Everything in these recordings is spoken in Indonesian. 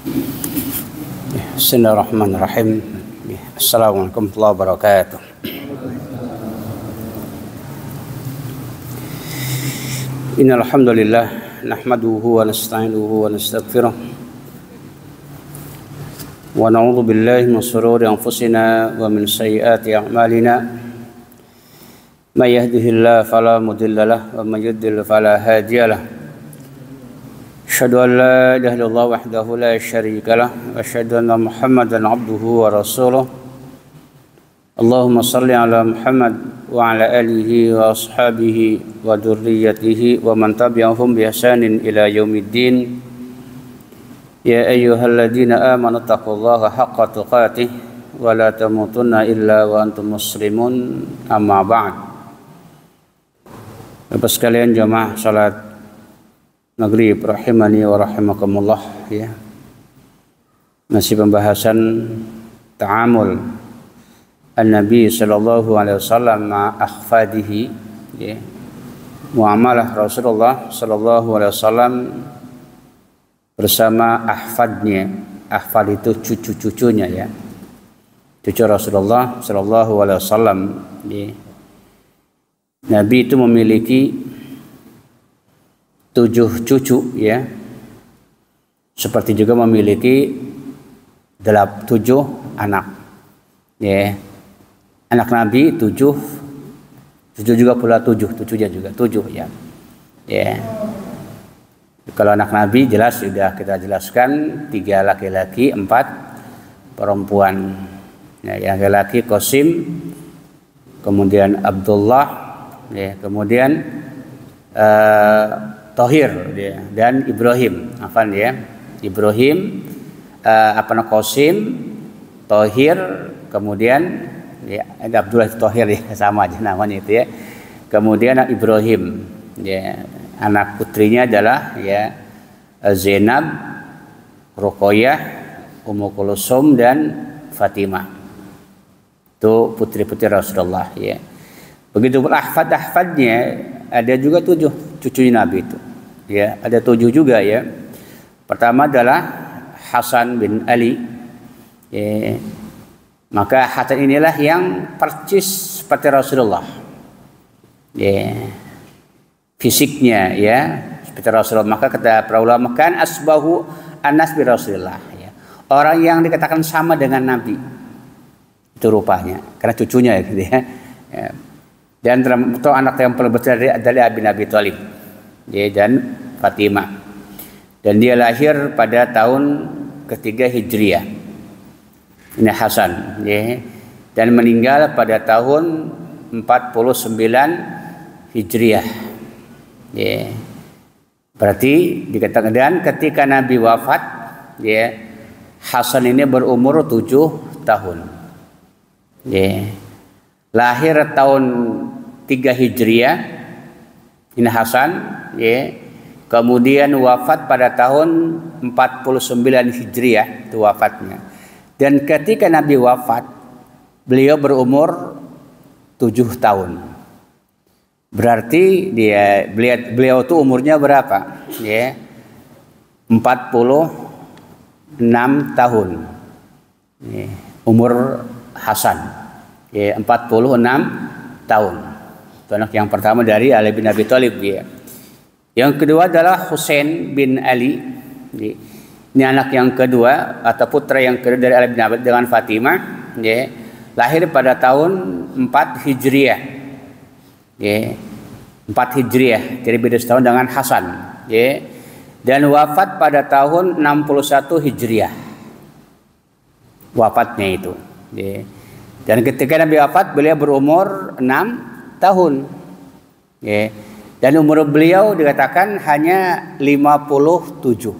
Bismillahirrahmanirrahim. Assalamualaikum warahmatullahi wabarakatuh. Innal hamdalillah nahmaduhu wa nasta'inuhu wa nastaghfiruh wa na'udzu billahi min shururi anfusina wa min sayyiati a'malina. May yahdihillahu fala mudilla lahu wa may yudlil fala hadiya lahu. Asyhadu an la ilaha illallah wahdahu la syarika lah wa asyhadu anna Muhammadan abduhu wa rasuluh. Allahumma shalli ala Muhammad wa ala alihi wa ashabihi wa dzurriyyatihi wa man tabi'ahum bi ihsanin ila yaumiddin. Ya ayyuhalladzina amanu taqullaha haqqa tuqatih wa la tamutunna illa wa antum muslimun. Amma ba'd. Bapak sekalian jamaah salat Maghrib rahimani wa rahimakumullah, ya. Masih pembahasan ta'amul An-Nabi sallallahu alaihi wasallam ma akhfadihi, ya. Muamalah Rasulullah sallallahu alaihi wasallam bersama ahfadnya. Ahfad itu cucu-cucunya, ya. Cucu Rasulullah sallallahu alaihi wasallam, ya. Nabi itu memiliki 7 cucu, ya, seperti juga memiliki 7 anak, ya. Anak Nabi 7 juga pula 7, cucunya juga 7, ya. Ya. Kalau anak Nabi jelas sudah kita jelaskan 3 laki-laki, 4 perempuan. Ya, yang laki-laki Qasim, kemudian Abdullah, ya, kemudian Tohir, ya, dan Ibrahim, Ibrahim, Qasim, Tohir, kemudian ya, Abdullah Tohir, ya, sama aja namanya itu, ya. Kemudian Ibrahim, ya, anak putrinya adalah, ya, Zainab, Ruqayyah, Ummu Kulsum dan Fatimah. Itu putri-putri Rasulullah, ya. Begitu ahfad-ahfadnya ada juga 7 cucu Nabi itu, ya, ada 7 juga, ya. Pertama adalah Hasan bin Ali, ya. Maka Hasan inilah yang persis seperti Rasulullah, ya, fisiknya, ya, seperti Rasulullah. Maka kata para ulama, kan asbahu anas bi Rasulullah, ya. Orang yang dikatakan sama dengan Nabi itu rupanya karena cucunya, gitu, ya. Ya. Dan termasuk anak yang paling besar adalah Abi Thalib, ya, dan Fatimah. Dan dia lahir pada tahun ketiga Hijriah. Ini Hasan, ya. Dan meninggal pada tahun 49 Hijriah. Ya. Berarti dikatakan, dan ketika Nabi wafat, ya, Hasan ini berumur 7 tahun. Ya. Lahir tahun 3 Hijriah, ini Hasan, ya. Kemudian wafat pada tahun 49 Hijriah, itu wafatnya. Dan ketika Nabi wafat, beliau berumur 7 tahun. Berarti beliau itu umurnya berapa? Ya, 46 tahun. Ya, umur Hasan. Ya, 46 tahun. Itu anak yang pertama dari Ali bin Abi Thalib, ya. Yang kedua adalah Husain bin Ali. Ya. Ini anak yang kedua atau putra yang kedua dari Ali bin Abi Thalib dengan Fatimah, ya. Lahir pada tahun 4 Hijriah. Ya. 4 Hijriah, jadi beda setahun dengan Hasan, ya. Dan wafat pada tahun 61 Hijriah. Wafatnya itu, ya. Dan ketika Nabi wafat, beliau berumur 6 tahun. Ya. Dan umur beliau dikatakan hanya 57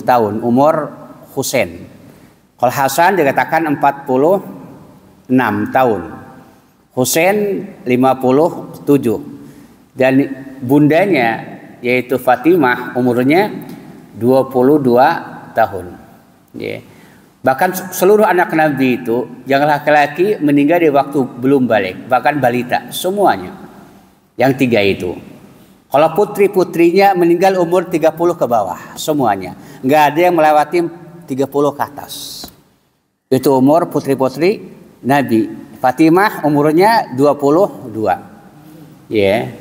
tahun, umur Husain. Kalau Hasan dikatakan 46 tahun. Husain 57. Dan bundanya yaitu Fatimah umurnya 22 tahun. Ya. Bahkan seluruh anak Nabi itu yang laki-laki meninggal di waktu belum balik, bahkan balita semuanya. Yang 3 itu. Kalau putri-putrinya meninggal umur 30 ke bawah semuanya. Nggak ada yang melewati 30 ke atas. Itu umur putri-putri Nabi. Fatimah umurnya 22. Ya.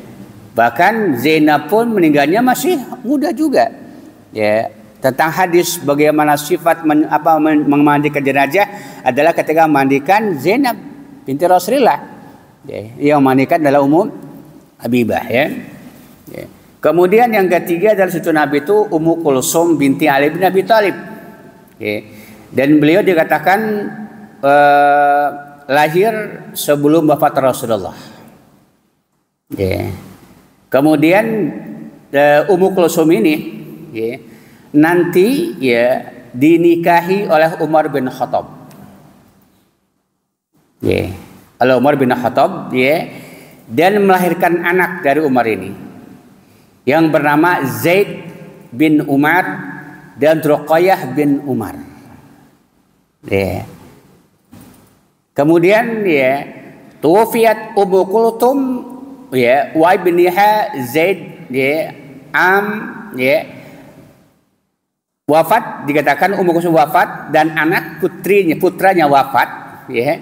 Bahkan Zainab pun meninggalnya masih muda juga. Ya. Tentang hadis bagaimana sifat memandikan jenazah adalah ketika memandikan Zainab binti Rasulullah. Ya. Yang memandikan adalah Ummu Habibah, ya. Ya. Kemudian yang ketiga adalah cucu Nabi itu Ummu Kulsum binti Ali bin Abi Thalib. Ya. Dan beliau dikatakan lahir sebelum wafat Rasulullah. Ya. Kemudian Ummu Kulsum ini, ya, nanti ya dinikahi oleh Umar bin Khattab. Ya. Oleh Umar bin Khattab, ya, dan melahirkan anak dari Umar ini yang bernama Zaid bin Umar dan Ruqayyah bin Umar. Ya. Kemudian ya tuwfiyat Ummu Kulthum ya wa ibniha Zaid ya ya wafat, dikatakan Ummu Kulthum wafat dan anak putranya wafat ya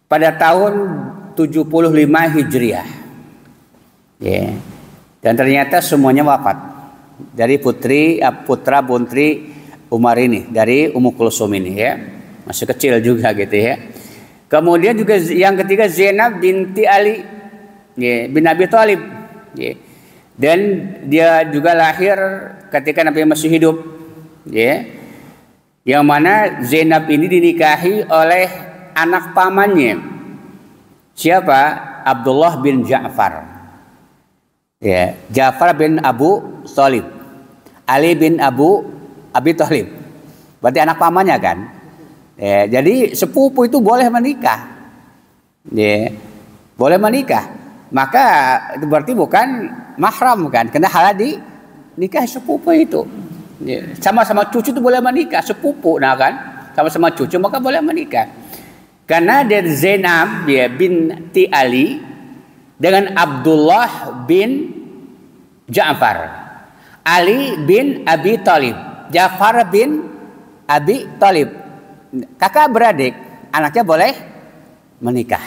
pada tahun 75 Hijriah. Ya. Dan ternyata semuanya wafat dari putra putri Umar ini, dari Ummu Kulsum ini, ya. Masih kecil juga gitu, ya. Kemudian juga yang ketiga Zainab binti Ali, ya, bin Abi Thalib, ya. Dan dia juga lahir ketika Nabi masih hidup, ya. Yang mana Zainab ini dinikahi oleh anak pamannya. Siapa? Abdullah bin Ja'far. Ya, Ja'far bin Abu Thalib. Ali bin Abi Thalib. Berarti anak pamannya kan? Ya, jadi sepupu itu boleh menikah. Ya, boleh menikah. Maka itu berarti bukan mahram kan? Karena halal di nikah sepupu itu. Ya, sama-sama cucu itu boleh menikah, sepupu, nah kan? Sama-sama cucu maka boleh menikah. Karena dari Zainab ya binti Ali dengan Abdullah bin Ja'far, Ali bin Abi Thalib, Ja'far bin Abi Thalib, kakak beradik, anaknya boleh menikah.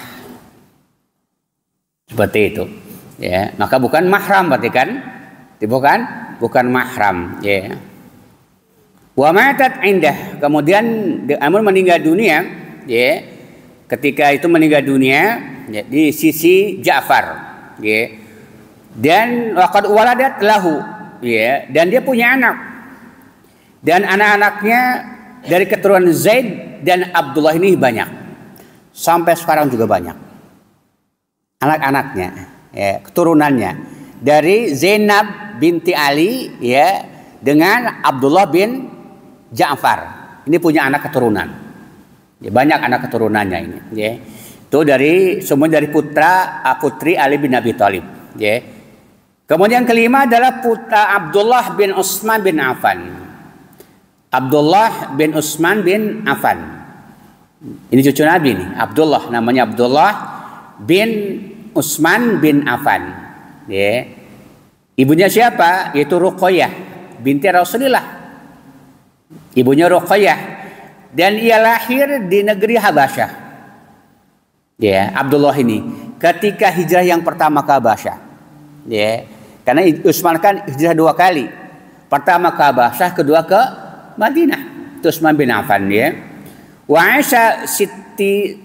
Seperti itu, ya. Maka bukan mahram, berarti kan? Bukan mahram, ya. Wa matat indah, kemudian Amr meninggal dunia, ya. Ketika itu meninggal dunia ya, di sisi Ja'far, ya. Dan waqad waladat lahu, ya, dan dia punya anak. Dan anak-anaknya dari keturunan Zaid dan Abdullah ini banyak. Sampai sekarang juga banyak. Anak-anaknya, ya, keturunannya dari Zainab binti Ali, ya, dengan Abdullah bin Ja'far. Ini punya anak keturunan. Ya, banyak anak keturunannya ini, ya. Itu semua dari putri Ali bin Abi Thalib, ya. Kemudian kelima adalah putra Abdullah bin Utsman bin Affan. Abdullah bin Utsman bin Affan. Ini cucu Nabi nih, Abdullah, namanya Abdullah bin Utsman bin Affan, ya. Ibunya siapa? Yaitu Ruqayyah binti Rasulullah. Ibunya Ruqayyah. Dan ia lahir di negeri Habasyah. Ya, Abdullah ini ketika hijrah yang pertama ke Habasyah. Ya, karena Utsman kan hijrah 2 kali. Pertama ke Habasyah, kedua ke Madinah. Utsman bin Affan, ya. Wa Aisha siti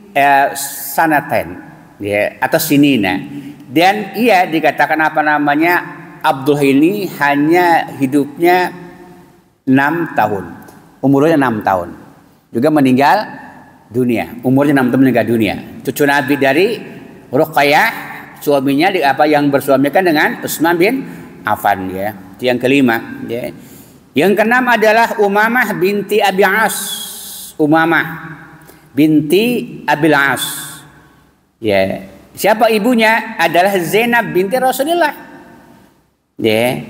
sanaten, ya, atau sinina. Dan ia dikatakan Abdullah ini hanya hidupnya 6 tahun. Umurnya 6 tahun. Juga meninggal dunia, umurnya 6 tahun meninggal dunia. Cucu Nabi dari Ruqayyah, suaminya yang bersuamikan dengan Utsman bin Affan, ya. Itu yang kelima, ya. Yang keenam adalah Umamah binti Abi As. Umamah binti Abi As. Ya. Siapa ibunya? Adalah Zainab binti Rasulullah. Ya.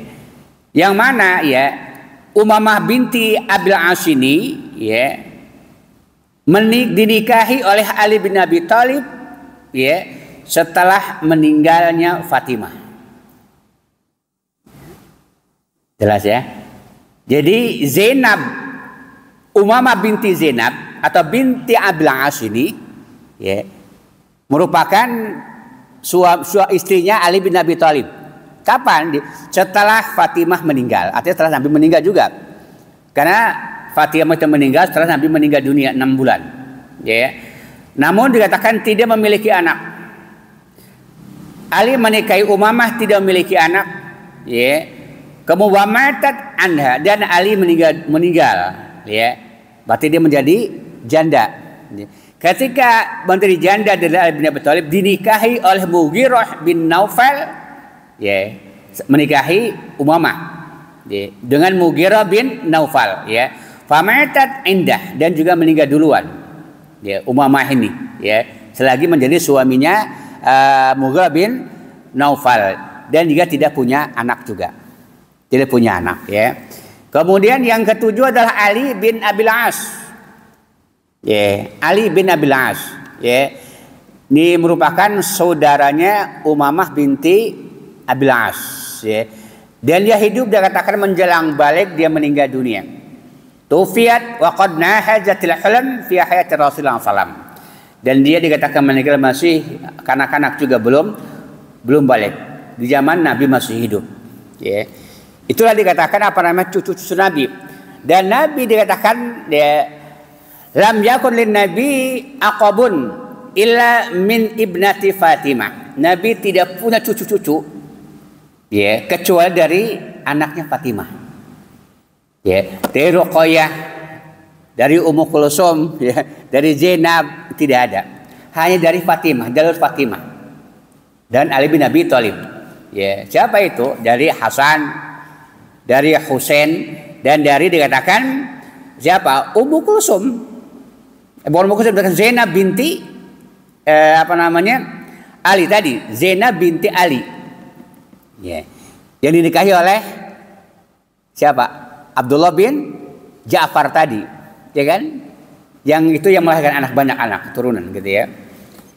Yang mana, ya, Umamah binti Abi As ini, ya, dinikahi oleh Ali bin Abi Thalib, ya, setelah meninggalnya Fatimah. Jelas ya. Jadi Zainab, Umamah binti Zainab atau binti Abil As ini ya, merupakan istrinya Ali bin Abi Thalib. Kapan? Setelah Fatimah meninggal. Artinya setelah Nabi meninggal juga. Karena Fatimah itu meninggal setelah Nabi meninggal dunia 6 bulan. Ya. Namun dikatakan tidak memiliki anak. Ali menikahi Umamah tidak memiliki anak. Ya. Kemudian matat anha dan Ali meninggal. Ya. Berarti dia menjadi janda. Ya. Ketika menjadi janda dari Ali bin Abi Thalib dinikahi oleh Mughirah bin Naufal, ya, menikahi Umamah, ya, dengan Mughirah bin Naufal, ya. Famatat indah dan juga meninggal duluan, ya, Umamah ini, ya, selagi menjadi suaminya Mughirah bin Naufal dan juga tidak punya anak juga, tidak punya anak, ya. Kemudian yang ketujuh adalah Ali bin Abil As, ya, Ali bin Abil As, ya, ini merupakan saudaranya Umamah binti Abil As, ya. Dan dia hidup, dia katakan menjelang balik dia meninggal dunia. Tufiat wa qad nahajatil hulam fi hayati Rasulullah sallam. Dan dia dikatakan meninggal masih kanak-kanak juga belum balik. Di zaman Nabi masih hidup. Ya. Itulah dikatakan apa namanya cucu-cucu Nabi. Dan Nabi dikatakan dia lam yakun lin nabi aqabun illa min ibnati Fatimah. Nabi tidak punya cucu-cucu, ya, kecuali dari anaknya Fatimah. Ya, dari Ruqayyah, dari Ummu Kulsum, ya, dari Zainab tidak ada. Hanya dari Fatimah, jalur Fatimah. Dan Ali bin Abi Thalib. Ya, siapa itu? Dari Hasan, dari Husain, dan dari dikatakan siapa? Ummu Kulsum. Bukan Ummu Kulsum, Zainab binti Ali tadi, Zainab binti Ali. Ya. Yang dinikahi oleh siapa? Abdullah bin Ja'far tadi, ya kan? Yang itu yang melahirkan banyak anak keturunan gitu ya.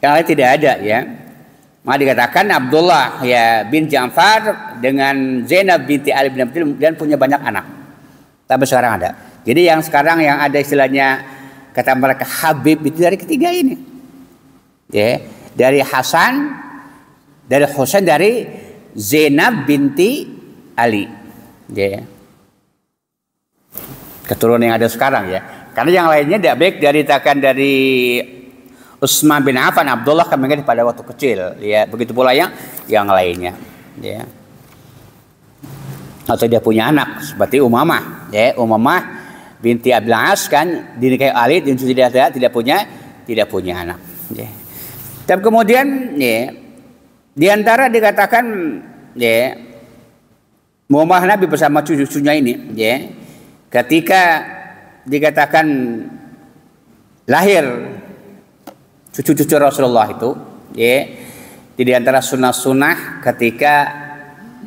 Yang lain tidak ada ya. Maka dikatakan Abdullah ya bin Ja'far dengan Zainab binti Ali bin Abi Thalib dan punya banyak anak. Tapi sekarang ada. Jadi yang sekarang yang ada istilahnya kata mereka Habib itu dari ketiga ini. Ya, dari Hasan, dari Husain, dari Zainab binti Ali. Ya. Keturunan yang ada sekarang ya. Karena yang lainnya tidak baik dari Utsman bin Affan, Abdullah kami pada waktu kecil, ya. Begitu pula yang lainnya, ya. Atau dia punya anak seperti Umamah, ya. Umamah binti Abil As kan dinikahi Ali dan tidak punya anak, ya. Dan kemudian ya, di antara dikatakan ya Muhammad Nabi bersama cucu-cucunya ini, ya. Ketika dikatakan lahir cucu-cucu Rasulullah itu, ya, di antara sunnah-sunnah ketika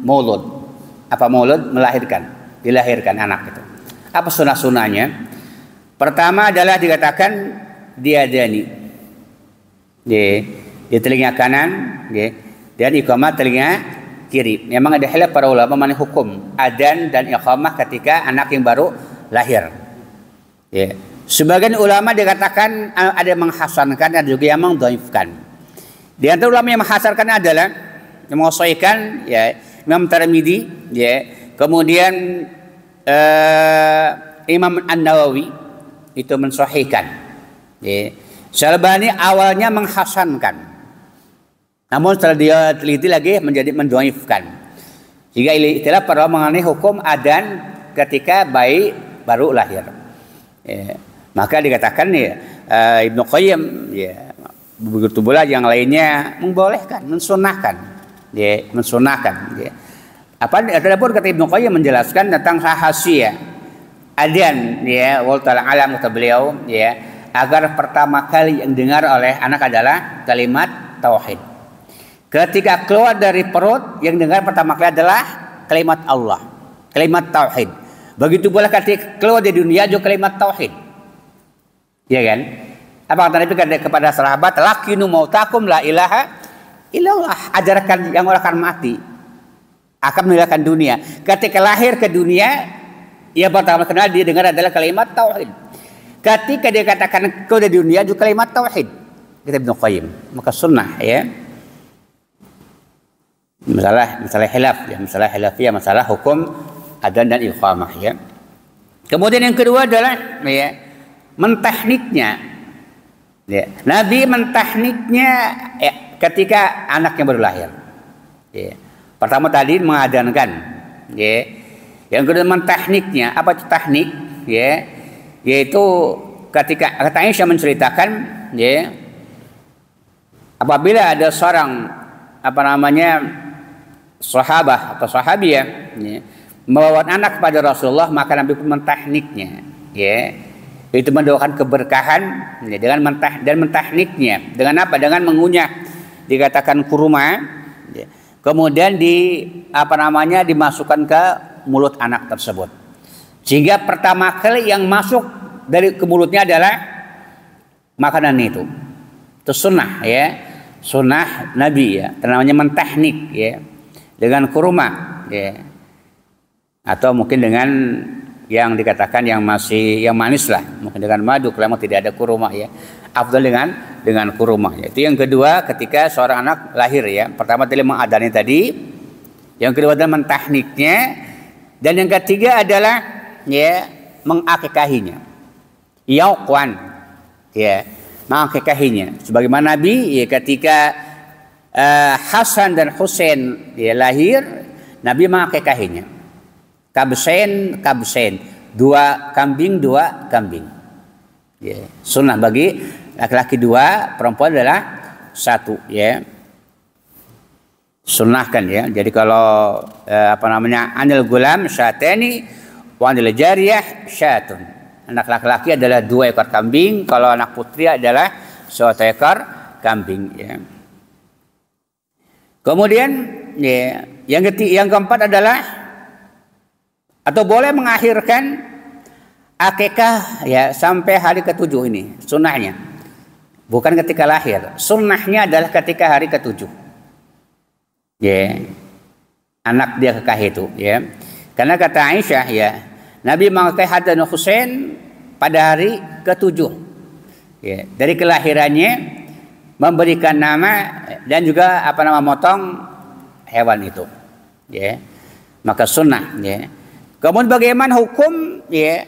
maulud, dilahirkan anak itu. Apa sunnah-sunnahnya? Pertama adalah dikatakan diadani, ya, di telinga kanan, ya, dan iqamah telinga kiri. Memang ada khilaf para ulama mengenai hukum adzan dan iqamah ketika anak yang baru lahir. Ya. Sebagian ulama dikatakan ada yang menghasankan dan juga yang mendhaifkan. Di antara ulama yang menghasankan adalah yang mengusahakan ya Imam Tirmidzi, ya. Kemudian Imam An-Nawawi itu mensahihkan. Ya. Syalbani awalnya menghasankan. Namun setelah dia teliti lagi menjadi mendhaifkan. Jika istilah para mengenai hukum adzan ketika bayi baru lahir. Ya. Maka dikatakan ya Ibnu Qayyim ya begitu pula yang lainnya membolehkan, mensunahkan. Ya, mensunahkan ya. Adapun kata Ibnu Qayyim menjelaskan tentang rahasia adzan ya wal ta'ala alam kata beliau ya agar pertama kali yang dengar oleh anak adalah kalimat tauhid. Ketika keluar dari perut yang dengar pertama kali adalah kalimat Allah, kalimat tauhid. Begitu pula ketika keluar di dunia juga kalimat tauhid. Ya kan? Apa kata Nabi kepada sahabat, "Lakinu mautakum la ilaha illallah." Ajarkan yang orang akan mati akan meninggalkan dunia. Ketika lahir ke dunia, yang pertama kenal dia dengar adalah kalimat tauhid. Ketika dia katakan kau di dunia juga kalimat tauhid. Kita Ibnu Qayyim. Maka sunnah ya. Masalah khilaf ya, masalah khilafiyah, masalah hukum adzan dan iqamah ya. Kemudian yang kedua adalah ya, mentahniknya. Ya. Nabi mentahniknya ya, ketika anaknya baru lahir. Ya. Pertama tadi mengadankan, ya. Yang kedua mentahniknya, apa itu tahnik? Ya, yaitu ketika kata Aisyah menceritakan, ya, apabila ada seorang sahabah atau sahabiyah, ya, membawa anak kepada Rasulullah, maka Nabi pun mentahniknya, ya, itu mendoakan keberkahan, ya, dengan mentahniknya dengan apa? Dengan mengunyah, dikatakan kurma. Ya. Kemudian dimasukkan ke mulut anak tersebut, sehingga pertama kali yang masuk dari ke mulutnya adalah makanan itu sunnah ya, sunnah Nabi ya, namanya mentahnik ya, dengan kurma ya, atau mungkin dengan yang dikatakan yang manis lah, mungkin dengan madu kalau tidak ada kurma ya, afdal dengan kurma. Itu yang kedua ketika seorang anak lahir ya. Pertama tadi mengadani tadi, yang kedua adalah mentahniknya, dan yang ketiga adalah ya mengakikahinya. Yauqwan ya, mengakikahinya. Sebagaimana Nabi ya ketika Hasan dan Husain ya lahir, Nabi mengakikahinya. Kabsen, dua kambing. Ya, sunnah bagi laki-laki 2, perempuan adalah 1 ya. Sunnahkan ya. Jadi kalau anil gulam syatani wa anil jariyah syatun. Anak laki-laki adalah 2 ekor kambing, kalau anak putri adalah 1 ekor kambing ya. Kemudian ya, yang keempat adalah atau boleh mengakhirkan akikah ya sampai hari ke-7 ini sunnahnya. Bukan ketika lahir. Sunnahnya adalah ketika hari ke-7. Ya. Anak dia kekah itu ya. Karena kata Aisyah ya, Nabi mengakai Hasan dan Husain pada hari ke-7. Ya, dari kelahirannya memberikan nama dan juga motong hewan itu. Ya. Maka sunnah ya. Kemudian bagaimana hukum ya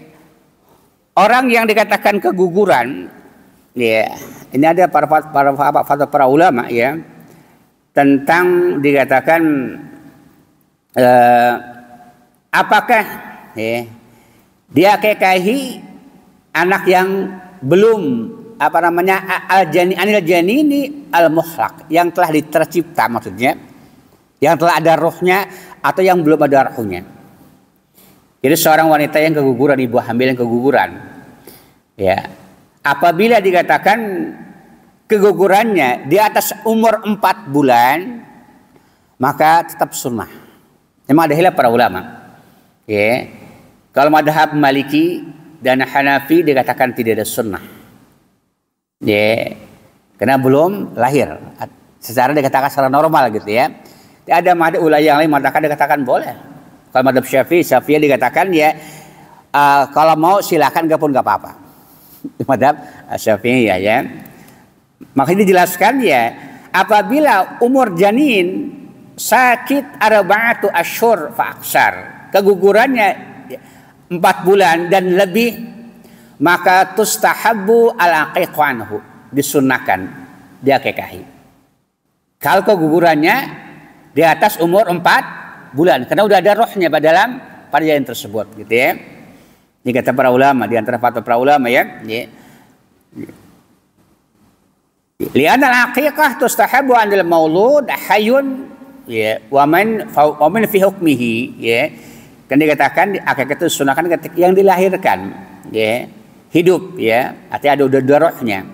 orang yang dikatakan keguguran ya, ini ada para ulama ya tentang dikatakan apakah ya, dia akikahi anak yang belum anil janini al muhlaq, yang telah tercipta, maksudnya yang telah ada rohnya atau yang belum ada rohnya. Jadi seorang wanita yang keguguran, ibu hamil yang keguguran, ya, apabila dikatakan kegugurannya di atas umur 4 bulan, maka tetap sunnah. Memang ada khilaf para ulama. Ya, kalau madhab Maliki dan Hanafi dikatakan tidak ada sunnah. Ya, karena belum lahir. Secara dikatakan secara normal gitu ya. Ada madhab ulama yang lain dikatakan boleh. Kalau madhab Syafi'i dikatakan ya kalau mau silakan, nggak apa-apa. Madhab Syafi'i ya. Makanya dijelaskan ya, apabila umur janin sakit 4 asyhur fa aksar, kegugurannya 4 bulan dan lebih, maka tustahabbu al-aqiqu anhu, disunnahkan diakikahi. Kalau kegugurannya di atas umur 4 bulan, karena udah ada rohnya dalam pada janin tersebut gitu ya. Ini kata para ulama, di antara fatwa para ulama ya. Li'anna al-aqiqah tustahabu 'anil maulud hayyun ya wa man fi hukmihi ya. Kan dikatakan akikah itu sunahkan ketika yang dilahirkan ya, hidup ya, artinya ada rohnya.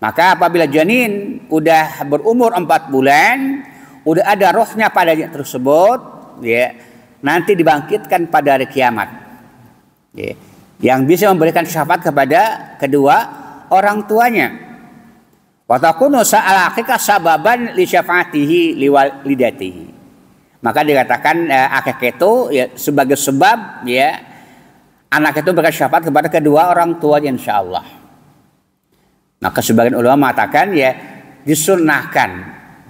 Maka apabila janin udah berumur 4 bulan, udah ada rohnya pada janin tersebut ya, nanti dibangkitkan pada hari kiamat ya, yang bisa memberikan syafaat kepada kedua orang tuanya. Wa takunu sa'al aqiqah sababan li syafaatihi liwalidatihi. Maka dikatakan akikah itu ya sebagai sebab ya anak itu bersyafaat kepada kedua orang tuanya insyaallah. Maka sebagian ulama mengatakan ya disunnahkan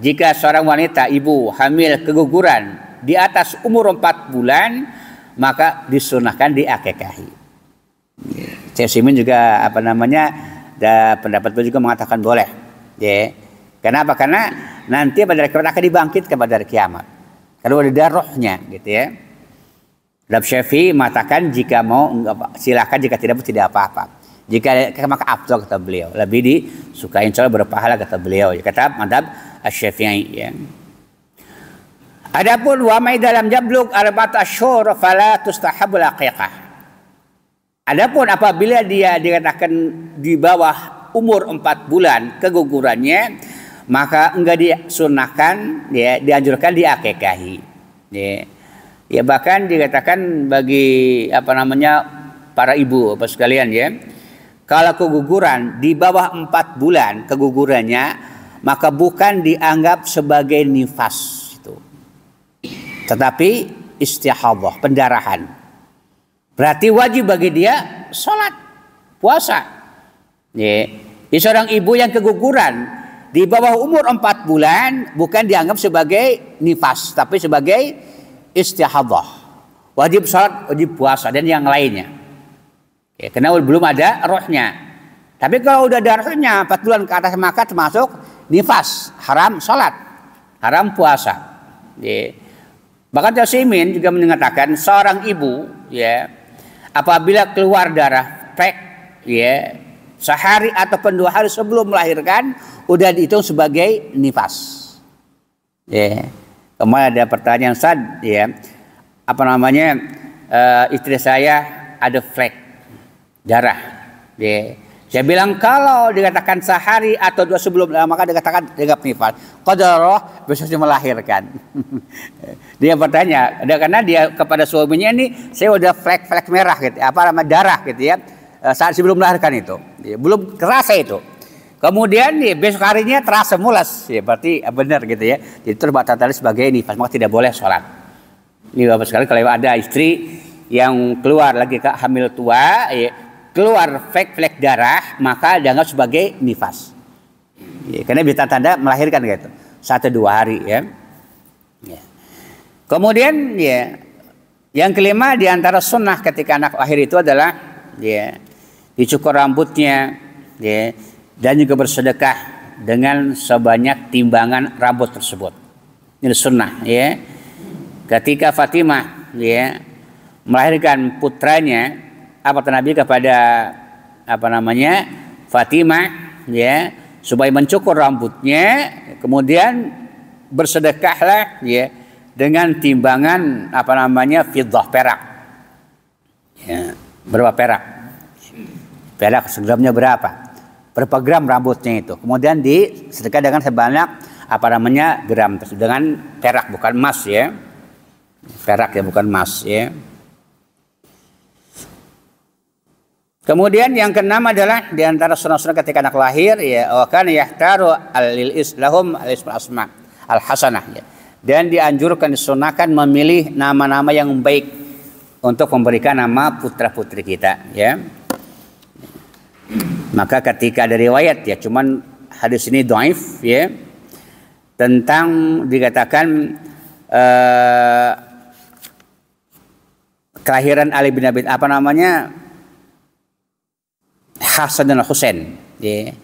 jika seorang wanita ibu hamil keguguran di atas umur 4 bulan maka disunnahkan diakikahi. Syekh Utsaimin juga pendapat juga mengatakan boleh. Ya. Kenapa? Karena nanti pada hari kiamat akan dibangkitkan pada hari kiamat. Kalau ada rohnya gitu ya. Dalam Syafi'i mengatakan jika mau silakan, jika tidak apa-apa. Jika maka afdal kata beliau, lebih disukai insyaallah berpahala kata beliau. Kata madzhab Asy-Syafi'i ya. Adapun wa mai dalam jablug arba'at asyhur fala tustahabul aqiqah. Adapun apabila dia dikatakan di bawah umur 4 bulan kegugurannya, maka enggak disunahkan ya, dianjurkan diakikahi. Ya bahkan dikatakan bagi para ibu apa sekalian ya, kalau keguguran di bawah 4 bulan kegugurannya, maka bukan dianggap sebagai nifas itu, tetapi istihadhah, pendarahan. Berarti wajib bagi dia sholat, puasa. Ya. Seorang ibu yang keguguran di bawah umur 4 bulan bukan dianggap sebagai nifas, tapi sebagai istihadhah. Wajib sholat, wajib puasa dan yang lainnya. Ya, karena belum ada rohnya. Tapi kalau udah ada rohnya 4 bulan ke atas maka termasuk nifas, haram sholat, haram puasa. Ya. Bahkan Syekh Utsaimin juga mengatakan seorang ibu ya apabila keluar darah flek ya sehari ataupun 2 hari sebelum melahirkan udah dihitung sebagai nifas. Ya. Kemarin ada pertanyaan Ustaz ya. Istri saya ada flek darah. Ya. Saya bilang kalau dikatakan sehari atau 2 sebelum maka dikatakan dianggap nifas. Qadarullah besoknya melahirkan. Dia bertanya, karena dia kepada suaminya ini saya udah flek merah gitu, darah gitu ya. Saat sebelum melahirkan itu ya, belum kerasa itu, kemudian ya, besok harinya terasa mulas ya, berarti benar gitu ya, jadi terbatas sebagai nifas, maka tidak boleh sholat. Ini bapak sekali, kalau ada istri yang keluar lagi ke hamil tua ya, keluar flek darah maka dianggap sebagai nifas ya, karena bisa tanda melahirkan gitu 1-2 hari ya. Kemudian ya yang kelima diantara sunnah ketika anak lahir itu adalah ya dicukur rambutnya ya, dan juga bersedekah dengan sebanyak timbangan rambut tersebut. Ini sunnah ya. Ketika Fatimah ya melahirkan putranya, Nabi kepada Fatimah ya supaya mencukur rambutnya, kemudian bersedekahlah ya dengan timbangan fiddah, perak. Ya, berapa perak? Perak segramnya berapa? Berapa gram rambutnya itu? Kemudian disedekah dengan sebanyak gram tersebut dengan perak, bukan emas ya. Perak ya, bukan emas ya. Kemudian yang keenam adalah diantara sunnah-sunnah ketika anak lahir ya, wa kana yahtaru lahum al-asma al-hasanah ya. Dan dianjurkan, disunahkan memilih nama-nama yang baik untuk memberikan nama putra-putri kita ya. Maka ketika ada riwayat ya, cuman hadis ini dhaif ya, tentang dikatakan kelahiran Ali bin Abi Hasan dan Husain ya.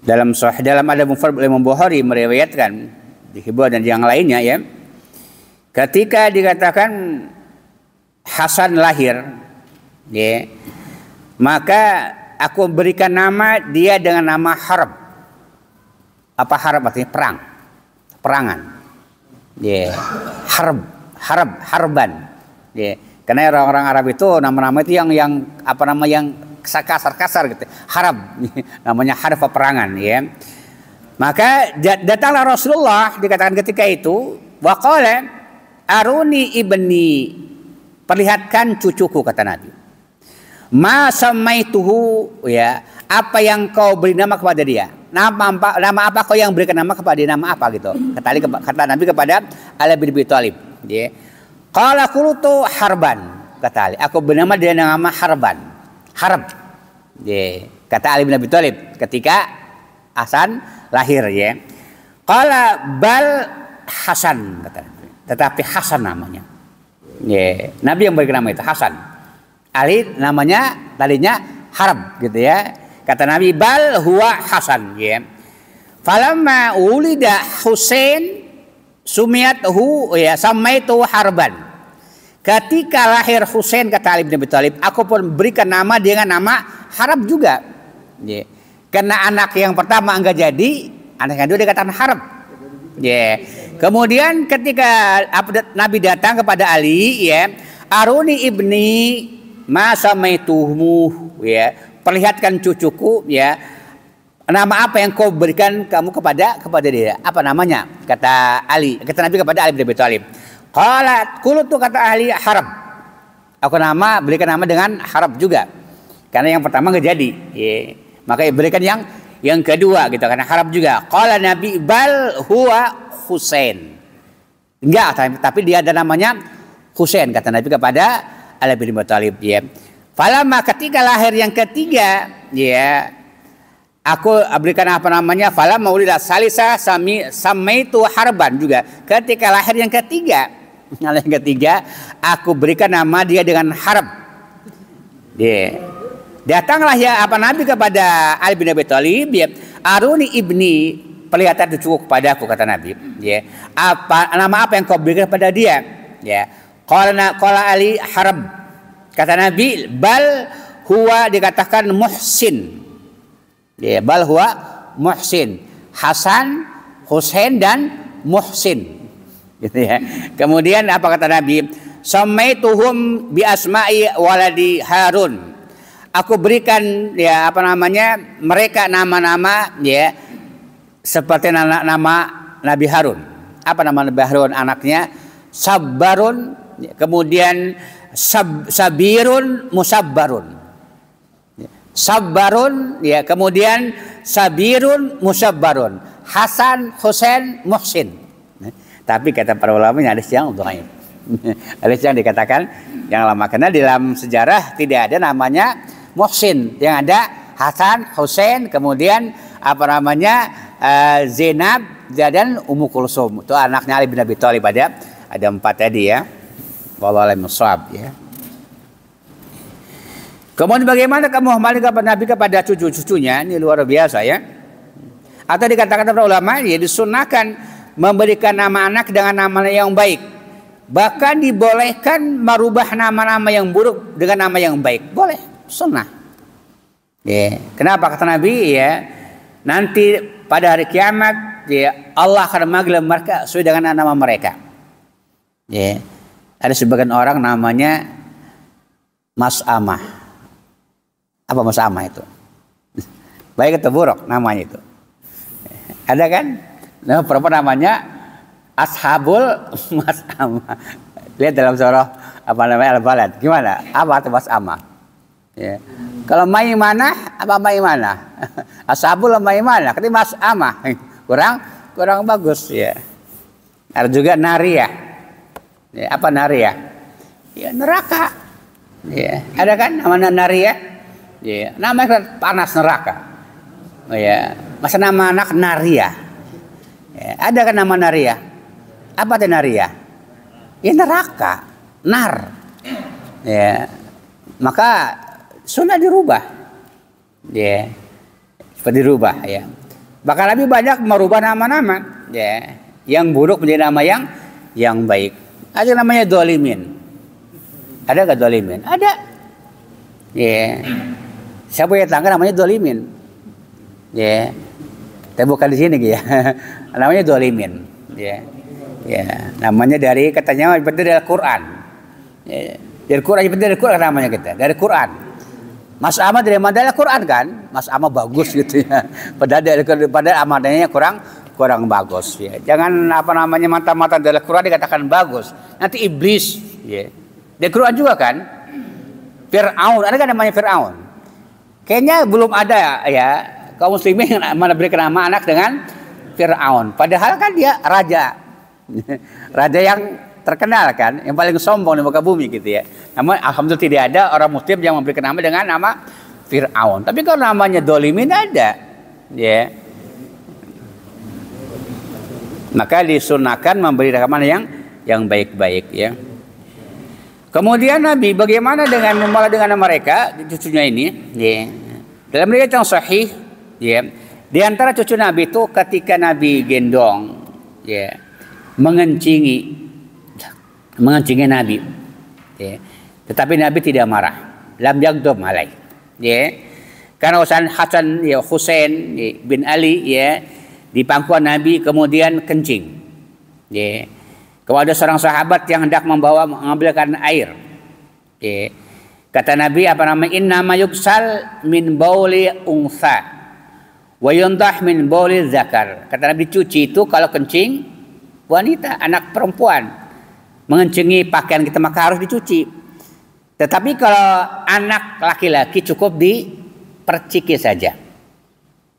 Dalam ada Mufrad Imam Bukhari meriwayatkan di Hibah dan yang lainnya ya, ketika dikatakan Hasan lahir ya, maka aku berikan nama dia dengan nama Harb. Apa Harb artinya? Perang, perangan ya. Harban ya. Karena orang-orang Arab itu nama-nama itu yang kasar gitu. Harab namanya harf peperangan ya. Maka datanglah Rasulullah dikatakan ketika itu, waqala aruni ibni, perlihatkan cucuku kata Nabi. Ma samaituhu ya, apa yang kau beri nama kepada dia. nama apa kau yang berikan nama kepada dia, nama apa gitu. Kata Nabi kepada Ali bin Abi Thalib. Ya. Qala qultu Harban. Kata Ali, aku bernama dia nama Harban. Harb. Ya. Kata Ali bin Abi Thalib ketika Hasan lahir ya. Qala bal Hasan kata Nabi. Tetapi Hasan namanya. Ya. Nabi yang berikan nama itu Hasan. Ali namanya tadinya Harb gitu ya. Kata Nabi bal huwa Hasan ya. Falamma ulida Husain sumiyathu ya samaitu Harban. Ketika lahir Husain kata Ali bin Abi Thalib, aku pun berikan nama dengan nama Harb juga. Ya. Karena anak yang pertama enggak jadi, anak yang kedua dikatakan Harb. Ya. Kemudian ketika Nabi datang kepada Ali ya, Aruni ibni ma samaituhu ya. Perlihatkan cucuku ya, nama apa yang kau berikan kamu kepada dia, apa namanya, kata Nabi kepada Ali bin Abi Thalib. Qala qultu kata Ali Harb, aku berikan nama dengan Harb juga karena yang pertama nggak jadi ya. Maka berikan yang kedua gitu karena Harb juga. Qala Nabi bal huwa Husain, enggak, tapi dia ada namanya Husain kata Nabi kepada Ali bin Abi Thalib ya. Falamma ketika lahir yang ketiga ya, aku berikan apa namanya, falamma ulida salisa samaitu Harban juga. Ketika lahir yang ketiga aku berikan nama dia dengan Harb. Ya. Datanglah ya Nabi kepada Ali bin Abi Thalib ya, Aruni ibni, perlihatkan cucuku kepadaku kata Nabi ya. Nama apa yang kau berikan kepada dia ya. Qala Ali Harb. Kata Nabi bal huwa dikatakan Muhsin. Ya, bal huwa Muhsin. Hasan, Husain dan Muhsin. Gitu ya. Kemudian apa kata Nabi? Samaituhum bi asma'i waladi Harun. Aku berikan ya mereka nama-nama ya seperti nama Nabi Harun. Apa nama Nabi Harun? Anaknya Sabbarun, kemudian Sabirun Musabbarun. Sabbarun ya, kemudian Sabirun Musabbarun. Hasan, Husain, Muhsin. Tapi kata para ulama ini hadis yang dhaif. Hadis yang dikatakan yang lama, karena dalam sejarah tidak ada namanya Muhsin, yang ada Hasan, Husain, kemudian Zainab dan Ummu Kulsum. Itu anaknya Ali bin Abi Thalib, ada 4 tadi ya. Wallahu a'lam bishawab ya. Kemudian bagaimana kamu kepada Nabi kepada cucu-cucunya, ini luar biasa ya. Atau dikatakan para ulama ya, disunahkan memberikan nama anak dengan nama yang baik. Bahkan dibolehkan merubah nama-nama yang buruk dengan nama yang baik. Boleh, sunnah. Ya. Kenapa kata Nabi ya? Nanti pada hari kiamat ya, Allah akan memanggil mereka sesuai dengan nama mereka. Ya. Ada sebagian orang namanya Mas Amah. Apa Mas Amah itu? Baik atau buruk namanya itu? Ada kan? Nah, perempuan namanya Ashabul Mas Amah. Lihat dalam surah Al-Balad. Gimana? Apa itu Mas Amah? Ya. Kalau Maimanah, apa Maimanah? Ashabul Maimanah. Ketika Mas Amah kurang bagus ya. Ada juga Nariyah. Ya, apa Nariyah? Ya neraka. Ya, ada kan namanya Nariyah? Ya, namanya panas neraka. Oh ya, masa nama anak Nariyah? Ya, ada kan nama Nariyah? Apa itu Nariyah? Ya neraka, nar. Ya, maka sunnah dirubah. Ya, seperti dirubah ya. Bahkan lebih banyak merubah nama-nama. Ya, yang buruk menjadi nama yang baik. Ada namanya dolimin. Ada gak dolimin? Ada. Ya. Saya punya tangga namanya dolimin. Ya. Tapi bukan di sini ya. Namanya dolimin. Ya. Ya. Namanya katanya dari Al-Quran. Ya. Dari Quran, dari Quran namanya kita. Dari Quran. Mas Ahmad dari mana? Dari Quran kan? Mas Ahmad bagus gitu ya. Padahal amadanya kurang bagus ya. Jangan mata-mata dari Quran dikatakan bagus. Nanti iblis ya. Di Quran juga kan? Fir'aun, ada kan namanya Fir'aun? Kayaknya belum ada ya. kaum muslimin memberikan nama anak dengan Fir'aun. Padahal kan dia raja. Raja yang terkenal kan, yang paling sombong di muka bumi gitu ya. Namun alhamdulillah tidak ada orang muslim yang memberikan nama dengan nama Fir'aun. Tapi kalau namanya dolimin ada, ya. Maka disunahkan memberi nama yang baik-baik ya. Kemudian Nabi bagaimana dengan memulai dengan mereka cucunya ini? Ya. Dalam riwayat yang sahih, ya, di antara cucu Nabi itu ketika Nabi gendong, ya, mengencingi Nabi, ya. Tetapi Nabi tidak marah, lam yaghdab alai, ya. Karena Hasan ya Husain ya, bin Ali ya di pangkuan Nabi kemudian kencing, ya. Kalau ada seorang sahabat yang hendak mengambilkan air, ya. Kata Nabi inna ma yuksal min bauli unsa wa yundah min bauli zakar. Kata Nabi cuci itu kalau kencing wanita, anak perempuan mengencingi pakaian kita maka harus dicuci. Tetapi kalau anak laki-laki cukup diperciki saja.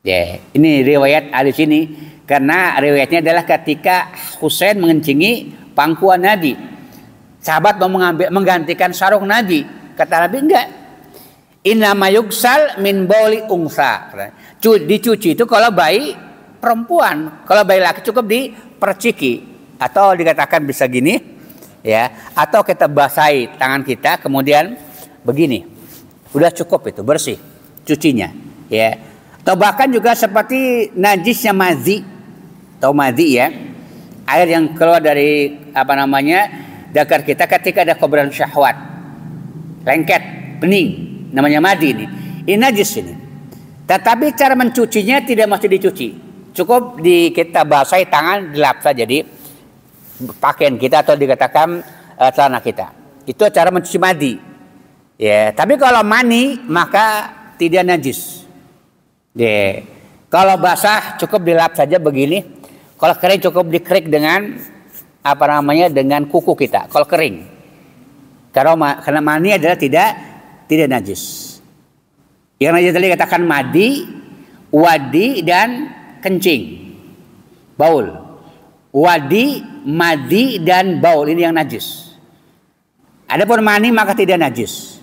Ya, ini riwayat hadis ini karena riwayatnya adalah ketika Husain mengencingi pangkuan Nabi. Sahabat mau menggantikan sarung Nabi. Kata Nabi enggak. Inna ma yuksal min bauli unsa. Dicuci itu kalau bayi perempuan, kalau bayi laki cukup diperciki atau dikatakan bisa gini ya, atau kita basahi tangan kita kemudian begini. Udah cukup itu bersih cucinya ya. Atau bahkan juga seperti najisnya madhi. Tahu madhi ya? Air yang keluar dari dakar kita ketika ada kobaran syahwat. Lengket, bening, namanya madhi ini. Ini najis ini. Tetapi cara mencucinya tidak mesti dicuci. Cukup kita basahi tangan, dilap saja di pakaian kita atau dikatakan celana kita. Itu cara mencuci madhi. Ya, tapi kalau mani maka tidak najis. Ya. Kalau basah cukup dilap saja begini. Kalau kering cukup dikerik dengan dengan kuku kita. Kalau kering. Karena mani adalah tidak najis. Yang najis tadi katakan madi, wadi dan kencing, baul. Wadi, madi dan baul ini yang najis. Adapun mani maka tidak najis.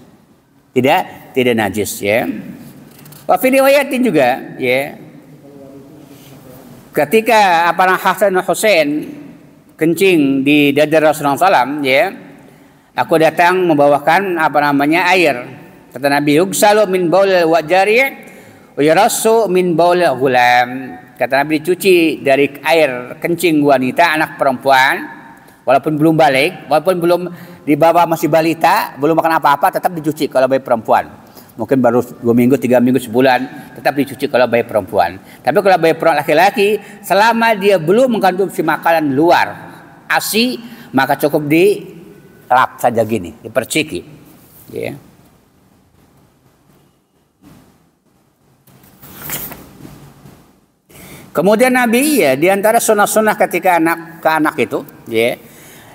Tidak najis ya. Wa fi riwayatin juga ya. Ketika Hasan dan Husain kencing di dada Rasulullah SAW ya. Aku datang membawakan air. Kata Nabi, "Yugsalu min baul wajari wa yarassu min baul ghulam." Kata Nabi dicuci dari air kencing wanita anak perempuan walaupun belum balik, walaupun belum dibawa masih balita, belum makan apa-apa tetap dicuci kalau bayi perempuan. Mungkin baru 2 minggu, 3 minggu, sebulan tetap dicuci kalau bayi perempuan. Tapi kalau bayi perempuan laki-laki selama dia belum mengkonsumsi makanan luar ASI maka cukup dilap saja gini, diperciki. Ya. Kemudian Nabi ya di antara sunnah-sunnah ketika anak itu, ya,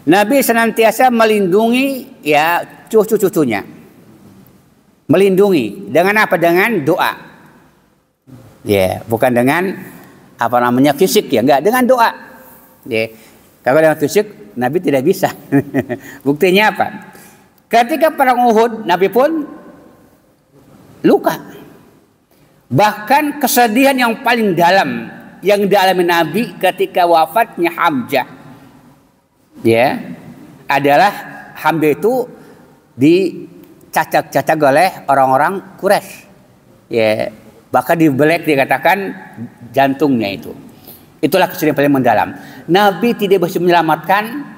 Nabi senantiasa melindungi ya cucu-cucunya. Melindungi dengan apa? Dengan doa. Ya, bukan dengan fisik ya, enggak, dengan doa. Ya. Kalau dengan fisik Nabi tidak bisa. Buktinya apa? Ketika perang Uhud Nabi pun luka. Bahkan kesedihan yang paling dalam yang dialami Nabi ketika wafatnya Hamzah, ya, adalah Hamzah itu dicacak-cacak oleh orang-orang Quraisy, ya, bahkan dibelek dikatakan jantungnya itu. Itulah kesedihan paling mendalam. Nabi tidak bisa menyelamatkan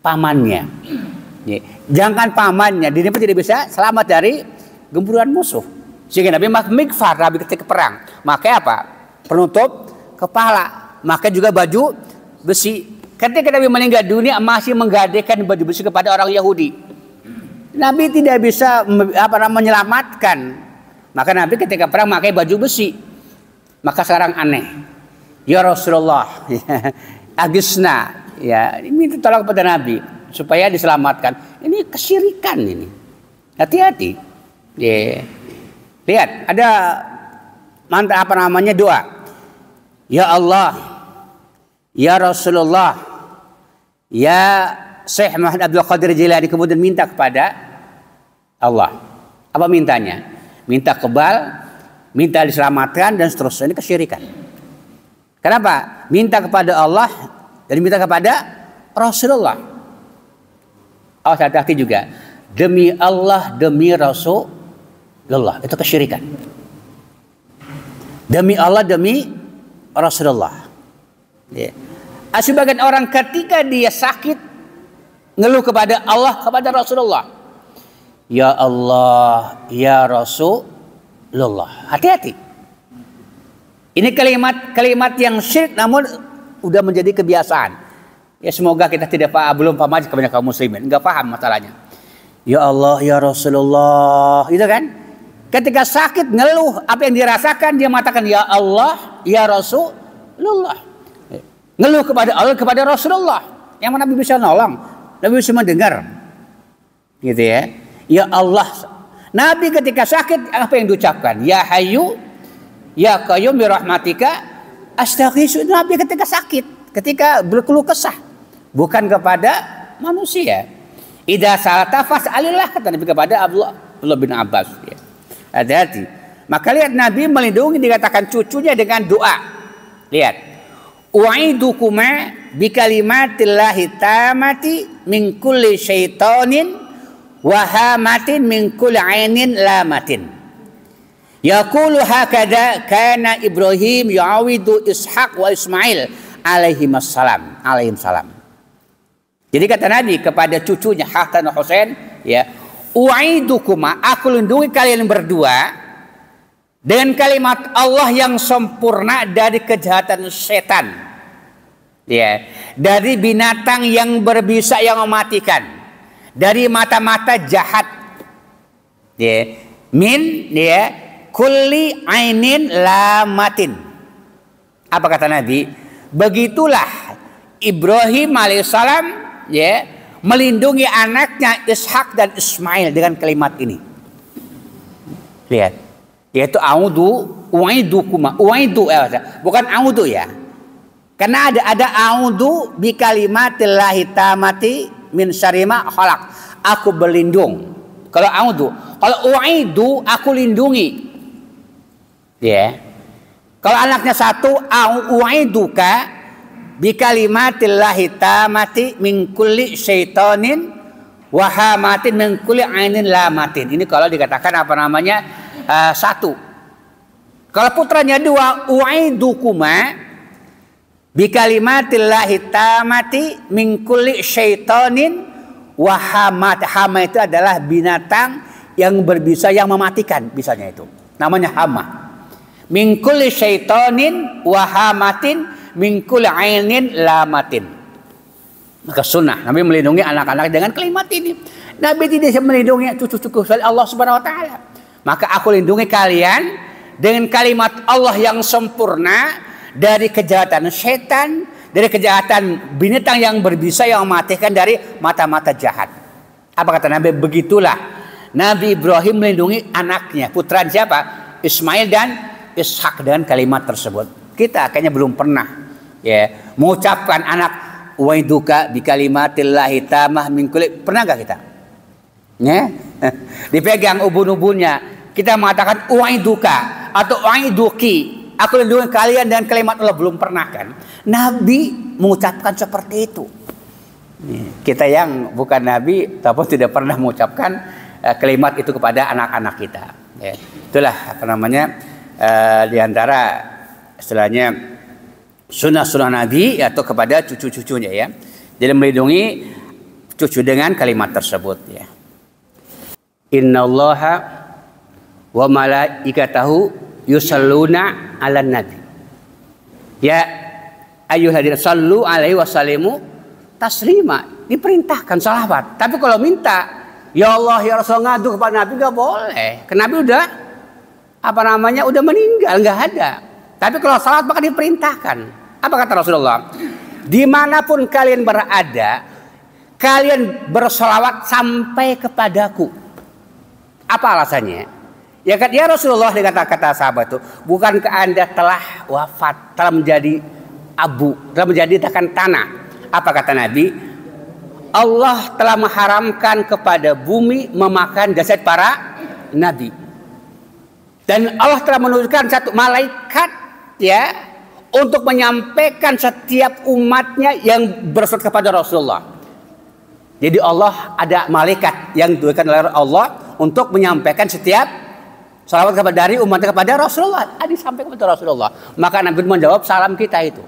pamannya, ya. Jangan pamannya, dirinya pun tidak bisa selamat dari gemburuan musuh. Sehingga Nabi mikfar Nabi ketika perang, maka apa? Penutup kepala, maka juga baju besi. Ketika Nabi meninggal dunia masih menggadaikan baju besi kepada orang Yahudi. Nabi tidak bisa menyelamatkan. Maka Nabi ketika perang pakai baju besi. Maka sekarang aneh. Ya Rasulullah, agisna, ya, minta tolong kepada Nabi supaya diselamatkan. Ini kesyirikan ini. Hati-hati. Ya. Lihat, ada doa. Ya Allah, ya Rasulullah, ya Syekh Muhammad Abdul Qadir Jilani, kemudian minta kepada Allah. Apa mintanya? Minta kebal, minta diselamatkan dan seterusnya. Ini kesyirikan. Kenapa? Minta kepada Allah dan minta kepada Rasulullah. Oh, hati-hati juga. Demi Allah, demi Rasulullah. Itu kesyirikan. Demi Allah, demi Rasulullah. Ya. Sebagian orang ketika dia sakit ngeluh kepada Allah, kepada Rasulullah. Ya Allah, ya Rasulullah. Hati-hati. Ini kalimat yang syirik namun udah menjadi kebiasaan. Ya semoga kita belum paham aja kebanyakan kaum muslimin, enggak paham masalahnya. Ya Allah, ya Rasulullah, itu kan? Ketika sakit ngeluh apa yang dirasakan, dia mengatakan ya Allah, ya Rasulullah. Ngeluh kepada Allah, kepada Rasulullah. Yang mana Nabi bisa nolong, Nabi bisa mendengar. Gitu ya. Ya Allah. Nabi ketika sakit apa yang diucapkan? Ya Hayyu, ya Qayyum bi rahmatika astaghitsu. Nabi ketika sakit, ketika berkeluh kesah, bukan kepada manusia. Idza salata fas'alillah, kata Nabi kepada Abdullah bin Abbas. Ya. Hati-hati. Maka lihat Nabi melindungi, dikatakan cucunya dengan doa. Lihat. U'idukuma bikalimatillahi tamati min kulli syaitanin wahamatin min kulli ainin lamatin. Yaqulu hakada kana Ibrahim yu'awidu Ishaq wa Ismail alaihim salam. Jadi kata Nabi kepada cucunya Hasan dan Husain, ya, u'idukuma, aku lindungi kalian berdua dengan kalimat Allah yang sempurna dari kejahatan setan, ya, dari binatang yang berbisa yang mematikan, dari mata-mata jahat, ya, min, ya, kulli ainin lamatin. Apa kata Nabi? Begitulah Ibrahim alaihissalam, ya, melindungi anaknya Ishak dan Ismail dengan kalimat ini. Lihat, yaitu u'idukuma, bukan a'udhu ya. Karena ada a'udhu bi kalimatillahi tamati min syarri ma khalaq. Aku berlindung. Kalau a'udhu, kalau u'idu aku lindungi. Ya. Kalau anaknya satu, u'iduka bi kalimatillahi tamati min kulli syaitanin wahamatin min kulli ainin lamatin. Ini kalau dikatakan apa namanya? Satu. Kalau putranya dua, u'idukuma bi kalimatillahi tamati min kulli syaitanin wahamat. Hama itu adalah binatang yang berbisa yang mematikan, bisanya itu. Namanya hama. Min kulli syaitanin wahamatin min kulli ainin lamatin. Maka sunnah Nabi melindungi anak-anak dengan kalimat ini. Nabi tidak melindungi cucu-cucu Allah Subhanahu wa taala. Maka aku lindungi kalian dengan kalimat Allah yang sempurna dari kejahatan setan, dari kejahatan binatang yang berbisa yang mematikan, dari mata-mata jahat. Apa kata Nabi? Begitulah Nabi Ibrahim melindungi anaknya, putra siapa? Ismail dan Ishak dengan kalimat tersebut. Kita kayaknya belum pernah, ya, mengucapkan anak waiduka bi kalimatillahi tamah min kulli. Pernah enggak kita? Ya? Dipegang ubun-ubunnya, kita mengatakan waiduka atau waiduki, aku lindungi kalian dan kalimat Allah. Belum pernah kan Nabi mengucapkan seperti itu. Kita yang bukan Nabi ataupun tidak pernah mengucapkan kalimat itu kepada anak-anak kita, ya. Itulah apa namanya, diantara istilahnya sunnah-sunnah Nabi atau kepada cucu-cucunya, ya. Jadi melindungi cucu dengan kalimat tersebut, ya. Innallaha wa malaikatahu yusalluna 'alan nabi. Ya ayyuhalladzina sallu alaihi wasallimu taslima. Diperintahkan salawat. Tapi kalau minta ya Allah ya Rasul ngadu kepada Nabi enggak boleh. Karena Nabi udah apa namanya udah meninggal, enggak ada. Tapi kalau salawat maka diperintahkan. Apa kata Rasulullah? Dimanapun kalian berada, kalian bersolawat sampai kepadaku. Apa alasannya? Ya kan, ya Rasulullah, kata sahabat itu, bukankah Anda telah wafat, telah menjadi abu, telah menjadi tanah? Apa kata Nabi? Allah telah mengharamkan kepada bumi memakan jasad para nabi. Dan Allah telah menurunkan satu malaikat ya untuk menyampaikan setiap umatnya yang bersurat kepada Rasulullah. Jadi Allah ada malaikat yang diberikan oleh Allah untuk menyampaikan setiap salawat dari umatnya kepada Rasulullah. Disampaikan kepada Rasulullah. Maka Nabi menjawab salam kita itu.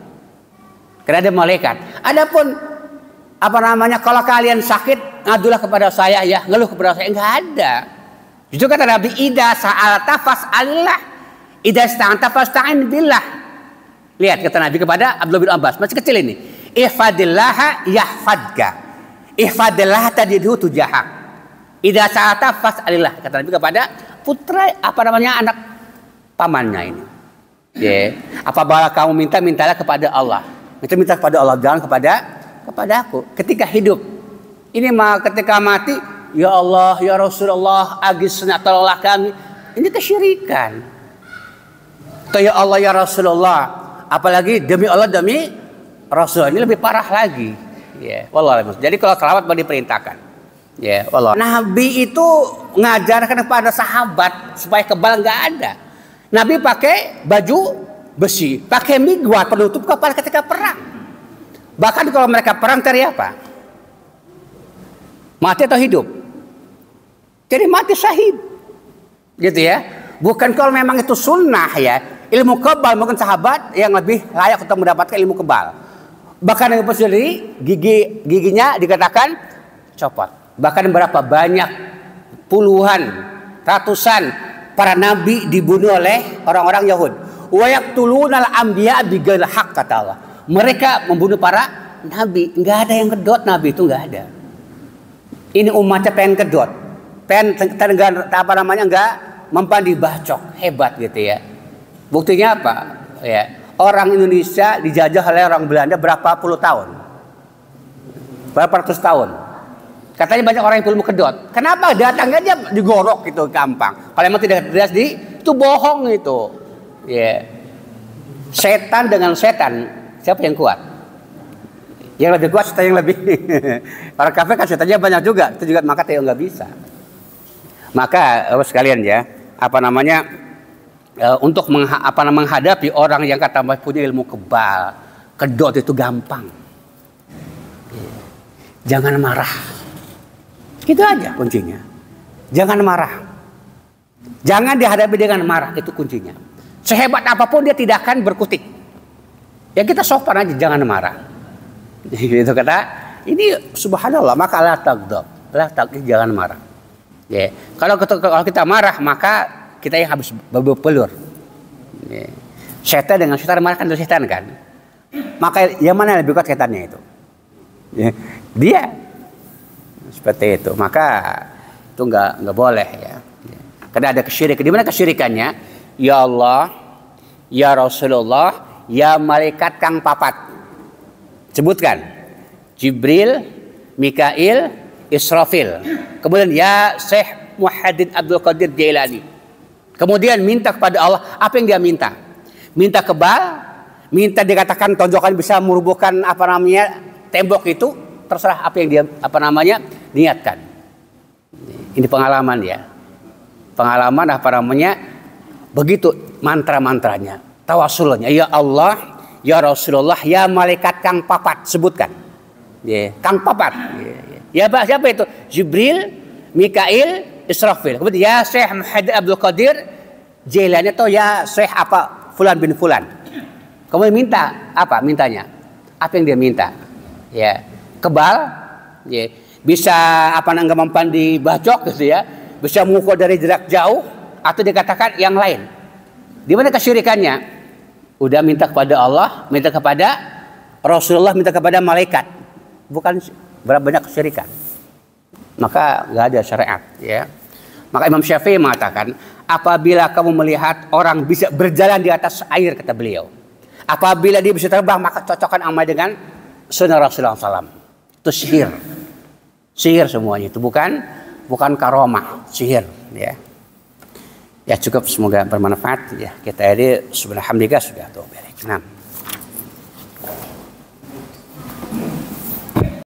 Karena ada malaikat. Adapun kalau kalian sakit, ngadulah kepada saya ya, ngeluh kepada saya, enggak ada. Justru kata Nabi, idza sa'alta fas'alillah, idza ista'anta fasta'in billah. Lihat kata Nabi kepada Abdullah bin Abbas, masih kecil ini. Ihfadillaha yahfadka. Ihfadillaha tajidhu tujahak. Idza sa'alta fas'alillah, kata Nabi kepada putra anak pamannya ini. Ya, apabila kamu mintalah kepada Allah. Minta kepada Allah, jangan kepada aku. Ketika hidup, ini mah ketika mati, ya Allah, ya Rasulullah, agisna tolonglah kami. Ini kesyirikan. Atau ya Allah, ya Rasulullah, apalagi demi Allah, demi Rasul, ini lebih parah lagi. Ya, wallahi. Jadi kalau selawat mau diperintahkan. Ya, wallah. Nabi itu ngajarkan kepada sahabat supaya kebal, nggak ada. Nabi pakai baju besi, pakai migwat penutup kepala ketika perang. Bahkan kalau mereka perang cari apa? Mati atau hidup? Jadi mati syahid, gitu ya. Bukan kalau memang itu sunnah ya. Ilmu kebal mungkin sahabat yang lebih layak untuk mendapatkan ilmu kebal. Bahkan yang sendiri giginya dikatakan copot. Bahkan berapa banyak puluhan, ratusan para nabi dibunuh oleh orang-orang Yahudi. Wa yaqtulunal anbiya bighairi haqq, kata Allah. Mereka membunuh para nabi, enggak ada yang kedot nabi itu, enggak ada. Ini umatnya pengen kedot. Pengen enggak mempan dibacok, hebat gitu ya. Buktinya apa? Ya, orang Indonesia dijajah oleh orang Belanda berapa puluh tahun. Berapa ratus tahun. Katanya banyak orang yang ilmu kedot. Kenapa? Datang aja digorok gitu, gampang. Kalau emang tidak jelas itu bohong itu. Ya. Setan dengan setan, siapa yang kuat? Yang lebih kuat setan yang lebih. Para kafir kan setannya banyak juga. Itu juga maka Teo nggak bisa. Maka sekalian ya, untuk menghadapi orang yang kata punya ilmu kebal, kedot itu gampang. Jangan marah. Itu aja kuncinya. Jangan marah. Jangan dihadapi dengan marah, itu kuncinya. Sehebat apapun dia tidak akan berkutik. Ya kita sopan aja, jangan marah. Itu kata, ini subhanallah, maka la taghdab, jangan marah. Ya, kalau kita marah, maka kita yang habis berpelur. Ya. Setan dengan setan marah kan itu setan kan. Maka yang mana yang lebih kuat setannya itu? Ya. Dia. Seperti itu, maka itu nggak boleh ya. Karena ada kesyirikan. Di mana kesyirikannya? Ya Allah, ya Rasulullah, ya malaikat kang papat. Sebutkan. Jibril, Mikail, Israfil. Kemudian ya Syekh Muhyiddin Abdul Qadir Jailani. Kemudian minta kepada Allah apa yang dia minta. Minta kebal, minta dikatakan tonjokan bisa merubuhkan tembok itu. Terserah apa yang dia niatkan. Ini pengalaman ya. Pengalaman begitu mantra-mantranya, tawasulnya. Ya Allah, ya Rasulullah, ya malaikat kang papat, sebutkan. Ya, kang papat. Ya, siapa itu? Jibril, Mikail, Israfil. Kemudian ya Syekh Muhyiddin Abdul Qadir Jailani atau ya Syekh apa fulan bin fulan. Kemudian minta apa? Mintanya. Apa yang dia minta? Ya. Kebal, ya, bisa nggak mempan dibacok gitu ya, bisa mengukur dari jarak jauh atau dikatakan yang lain. Di mana kesyirikannya? Udah minta kepada Allah, minta kepada Rasulullah, minta kepada malaikat, bukan berapa banyak kesyirikan. Maka nggak ada syariat, ya. Maka Imam Syafi'i mengatakan, apabila kamu melihat orang bisa berjalan di atas air, kata beliau, apabila dia bisa terbang, maka cocokkan amal dengan sunnah Rasulullah SAW. Itu sihir semuanya itu, bukan karomah, sihir ya. Ya cukup, semoga bermanfaat ya. Kita ini subhanallah sudah tuh. Nah.